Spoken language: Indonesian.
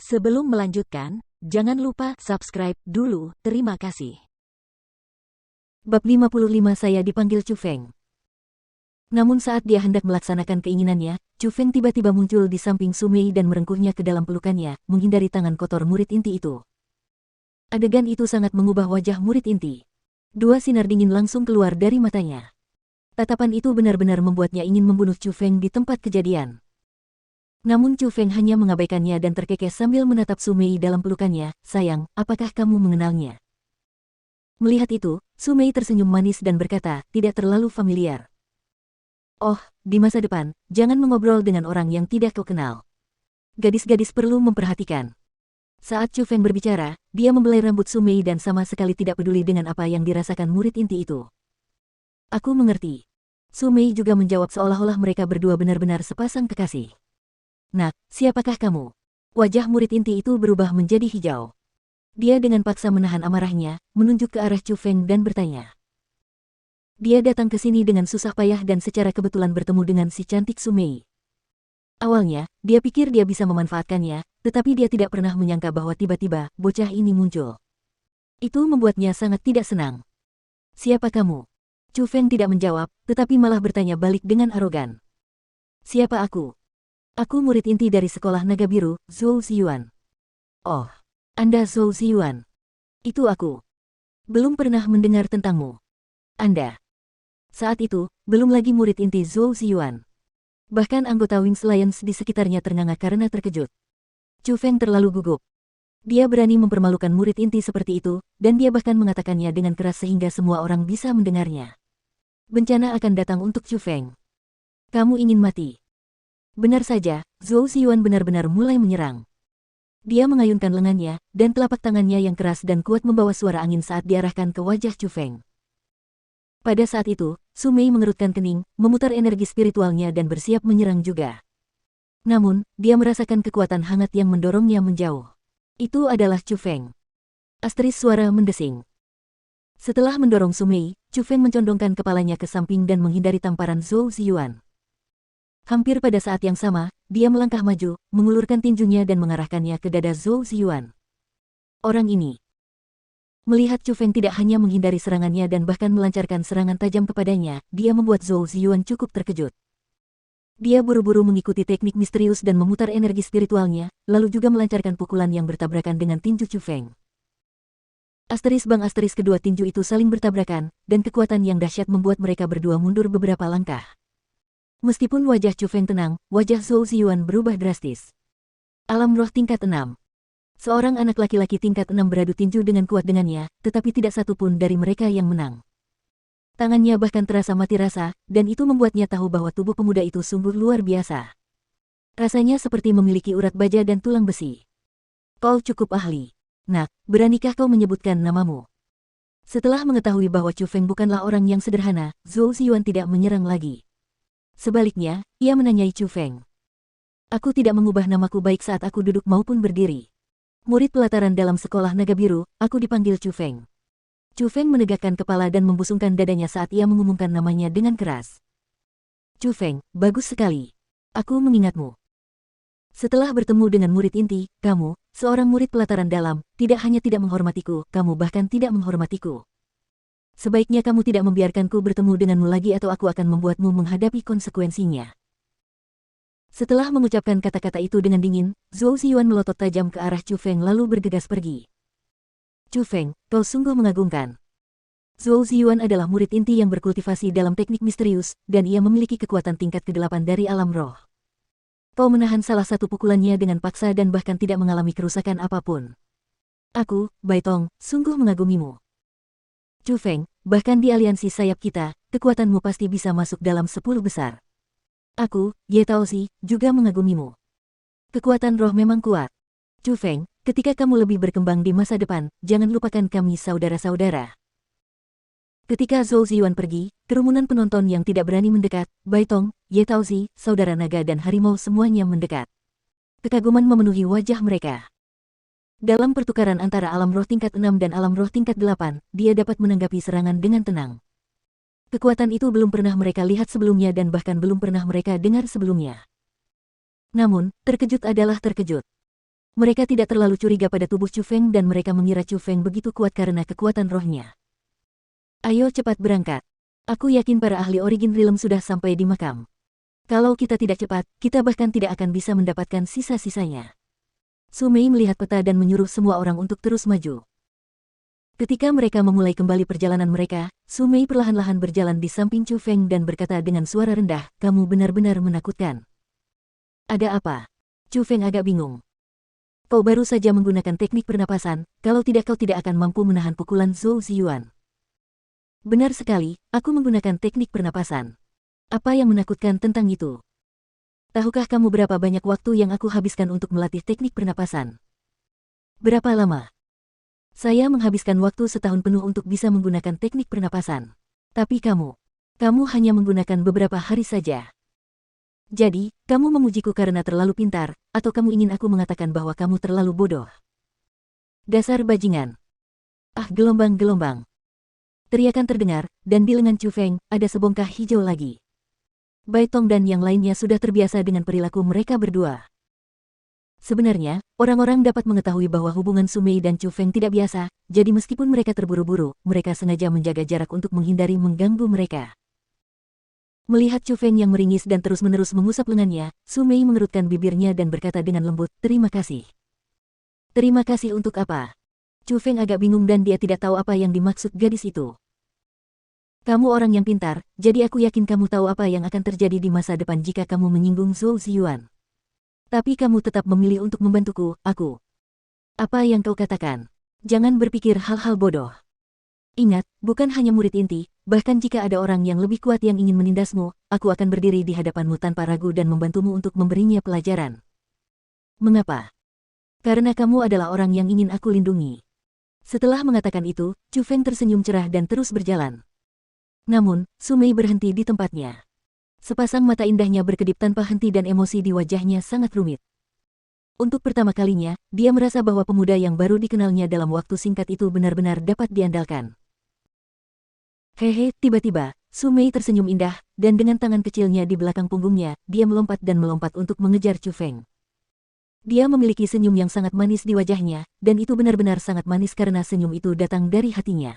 Sebelum melanjutkan, jangan lupa subscribe dulu, terima kasih. Bab 55 Saya dipanggil Chu Feng. Namun saat dia hendak melaksanakan keinginannya, Chu Feng tiba-tiba muncul di samping Su Mei dan merengkuhnya ke dalam pelukannya, menghindari tangan kotor murid inti itu. Adegan itu sangat mengubah wajah murid inti. Dua sinar dingin langsung keluar dari matanya. Tatapan itu benar-benar membuatnya ingin membunuh Chu Feng di tempat kejadian. Namun Chu Feng hanya mengabaikannya dan terkekeh sambil menatap Su Mei dalam pelukannya. Sayang, apakah kamu mengenalnya? Melihat itu, Su Mei tersenyum manis dan berkata, tidak terlalu familiar. Oh, di masa depan, jangan mengobrol dengan orang yang tidak kau kenal. Gadis-gadis perlu memperhatikan. Saat Chu Feng berbicara, dia membelai rambut Su Mei dan sama sekali tidak peduli dengan apa yang dirasakan murid inti itu. Aku mengerti. Su Mei juga menjawab seolah-olah mereka berdua benar-benar sepasang kekasih. Nak, siapakah kamu? Wajah murid inti itu berubah menjadi hijau. Dia dengan paksa menahan amarahnya, menunjuk ke arah Chu Feng dan bertanya. Dia datang ke sini dengan susah payah dan secara kebetulan bertemu dengan si cantik Su Mei. Awalnya, dia pikir dia bisa memanfaatkannya, tetapi dia tidak pernah menyangka bahwa tiba-tiba bocah ini muncul. Itu membuatnya sangat tidak senang. Siapa kamu? Chu Feng tidak menjawab, tetapi malah bertanya balik dengan arogan. Siapa aku? Aku murid inti dari sekolah naga biru, Zhou Ziyuan. Oh, Anda Zhou Ziyuan. Itu aku. Belum pernah mendengar tentangmu. Anda. Saat itu, belum lagi murid inti Zhou Ziyuan. Bahkan anggota Wings Lions di sekitarnya ternganga karena terkejut. Chu Feng terlalu gugup. Dia berani mempermalukan murid inti seperti itu, dan dia bahkan mengatakannya dengan keras sehingga semua orang bisa mendengarnya. Bencana akan datang untuk Chu Feng. Kamu ingin mati. Benar saja, Zhou Ziyuan benar-benar mulai menyerang. Dia mengayunkan lengannya, dan telapak tangannya yang keras dan kuat membawa suara angin saat diarahkan ke wajah Chu Feng. Pada saat itu, Su Mei mengerutkan kening, memutar energi spiritualnya dan bersiap menyerang juga. Namun, dia merasakan kekuatan hangat yang mendorongnya menjauh. Itu adalah Chu Feng. Asteris suara mendesing. Setelah mendorong Su Mei, Chu Feng mencondongkan kepalanya ke samping dan menghindari tamparan Zhou Ziyuan. Hampir pada saat yang sama, dia melangkah maju, mengulurkan tinjunya dan mengarahkannya ke dada Zhou Ziyuan. Orang ini. Melihat Chu Feng tidak hanya menghindari serangannya dan bahkan melancarkan serangan tajam kepadanya, dia membuat Zhou Ziyuan cukup terkejut. Dia buru-buru mengikuti teknik misterius dan memutar energi spiritualnya, lalu juga melancarkan pukulan yang bertabrakan dengan tinju Chu Feng. Asteris bang asteris kedua tinju itu saling bertabrakan, dan kekuatan yang dahsyat membuat mereka berdua mundur beberapa langkah. Meskipun wajah Chu Feng tenang, wajah Zhou Ziyuan berubah drastis. Alam roh tingkat 6. Seorang anak laki-laki tingkat 6 beradu tinju dengan kuat dengannya, tetapi tidak satu pun dari mereka yang menang. Tangannya bahkan terasa mati rasa, dan itu membuatnya tahu bahwa tubuh pemuda itu sungguh luar biasa. Rasanya seperti memiliki urat baja dan tulang besi. Kau cukup ahli. Nak, beranikah kau menyebutkan namamu? Setelah mengetahui bahwa Chu Feng bukanlah orang yang sederhana, Zhou Ziyuan tidak menyerang lagi. Sebaliknya, ia menanyai Chu Feng. Aku tidak mengubah namaku baik saat aku duduk maupun berdiri. Murid pelataran dalam sekolah naga biru, aku dipanggil Chu Feng. Chu Feng menegakkan kepala dan membusungkan dadanya saat ia mengumumkan namanya dengan keras. Chu Feng, bagus sekali. Aku mengingatmu. Setelah bertemu dengan murid inti, kamu, seorang murid pelataran dalam, tidak hanya tidak menghormatiku, kamu bahkan tidak menghormatiku. Sebaiknya kamu tidak membiarkanku bertemu denganmu lagi atau aku akan membuatmu menghadapi konsekuensinya. Setelah mengucapkan kata-kata itu dengan dingin, Zhou Ziyuan melotot tajam ke arah Chu Feng lalu bergegas pergi. Chu Feng, kau sungguh mengagumkan. Zhou Ziyuan adalah murid inti yang berkultivasi dalam teknik misterius, dan ia memiliki kekuatan tingkat ke-8 dari alam roh. Kau menahan salah satu pukulannya dengan paksa dan bahkan tidak mengalami kerusakan apapun. Aku, Bai Tong, sungguh mengagumimu. Chu Feng, bahkan di aliansi sayap kita, kekuatanmu pasti bisa masuk dalam 10 besar. Aku, Ye Taozi, juga mengagumimu. Kekuatan roh memang kuat. Chu Feng, ketika kamu lebih berkembang di masa depan, jangan lupakan kami saudara-saudara. Ketika Zhou Ziyuan pergi, kerumunan penonton yang tidak berani mendekat, Bai Tong, Ye Taozi, saudara naga dan harimau semuanya mendekat. Kekaguman memenuhi wajah mereka. Dalam pertukaran antara alam roh tingkat 6 dan alam roh tingkat 8, dia dapat menanggapi serangan dengan tenang. Kekuatan itu belum pernah mereka lihat sebelumnya dan bahkan belum pernah mereka dengar sebelumnya. Namun, terkejut adalah terkejut. Mereka tidak terlalu curiga pada tubuh Chu Feng dan mereka mengira Chu Feng begitu kuat karena kekuatan rohnya. Ayo cepat berangkat. Aku yakin para ahli Origin Realm sudah sampai di makam. Kalau kita tidak cepat, kita bahkan tidak akan bisa mendapatkan sisa-sisanya. Su Mei melihat peta dan menyuruh semua orang untuk terus maju. Ketika mereka memulai kembali perjalanan mereka, Su Mei perlahan-lahan berjalan di samping Chu Feng dan berkata dengan suara rendah, "Kamu benar-benar menakutkan." "Ada apa?" Chu Feng agak bingung. "Kau baru saja menggunakan teknik pernapasan, kalau tidak kau tidak akan mampu menahan pukulan Zhou Ziyuan." "Benar sekali, aku menggunakan teknik pernapasan. Apa yang menakutkan tentang itu? Tahukah kamu berapa banyak waktu yang aku habiskan untuk melatih teknik pernapasan?" "Berapa lama?" "Saya menghabiskan waktu setahun penuh untuk bisa menggunakan teknik pernapasan. Tapi kamu hanya menggunakan beberapa hari saja. Jadi, kamu memujiku karena terlalu pintar, atau kamu ingin aku mengatakan bahwa kamu terlalu bodoh?" "Dasar bajingan." "Ah, gelombang-gelombang." Teriakan terdengar, dan di lengan Chu Feng, ada sebongkah hijau lagi. Bai Tong dan yang lainnya sudah terbiasa dengan perilaku mereka berdua. Sebenarnya, orang-orang dapat mengetahui bahwa hubungan Su Mei dan Chu Feng tidak biasa, jadi meskipun mereka terburu-buru, mereka sengaja menjaga jarak untuk menghindari mengganggu mereka. Melihat Chu Feng yang meringis dan terus-menerus mengusap lengannya, Su Mei mengerutkan bibirnya dan berkata dengan lembut, "Terima kasih." "Terima kasih untuk apa?" Chu Feng agak bingung dan dia tidak tahu apa yang dimaksud gadis itu. "Kamu orang yang pintar, jadi aku yakin kamu tahu apa yang akan terjadi di masa depan jika kamu menyinggung Zhou Ziyuan. Tapi kamu tetap memilih untuk membantuku, aku. Apa yang kau katakan? Jangan berpikir hal-hal bodoh. Ingat, bukan hanya murid inti, bahkan jika ada orang yang lebih kuat yang ingin menindasmu, aku akan berdiri di hadapanmu tanpa ragu dan membantumu untuk memberinya pelajaran." "Mengapa?" "Karena kamu adalah orang yang ingin aku lindungi." Setelah mengatakan itu, Chu Feng tersenyum cerah dan terus berjalan. Namun, Su Mei berhenti di tempatnya. Sepasang mata indahnya berkedip tanpa henti dan emosi di wajahnya sangat rumit. Untuk pertama kalinya, dia merasa bahwa pemuda yang baru dikenalnya dalam waktu singkat itu benar-benar dapat diandalkan. Hehe, tiba-tiba, Su Mei tersenyum indah, dan dengan tangan kecilnya di belakang punggungnya, dia melompat dan melompat untuk mengejar Chu Feng. Dia memiliki senyum yang sangat manis di wajahnya, dan itu benar-benar sangat manis karena senyum itu datang dari hatinya.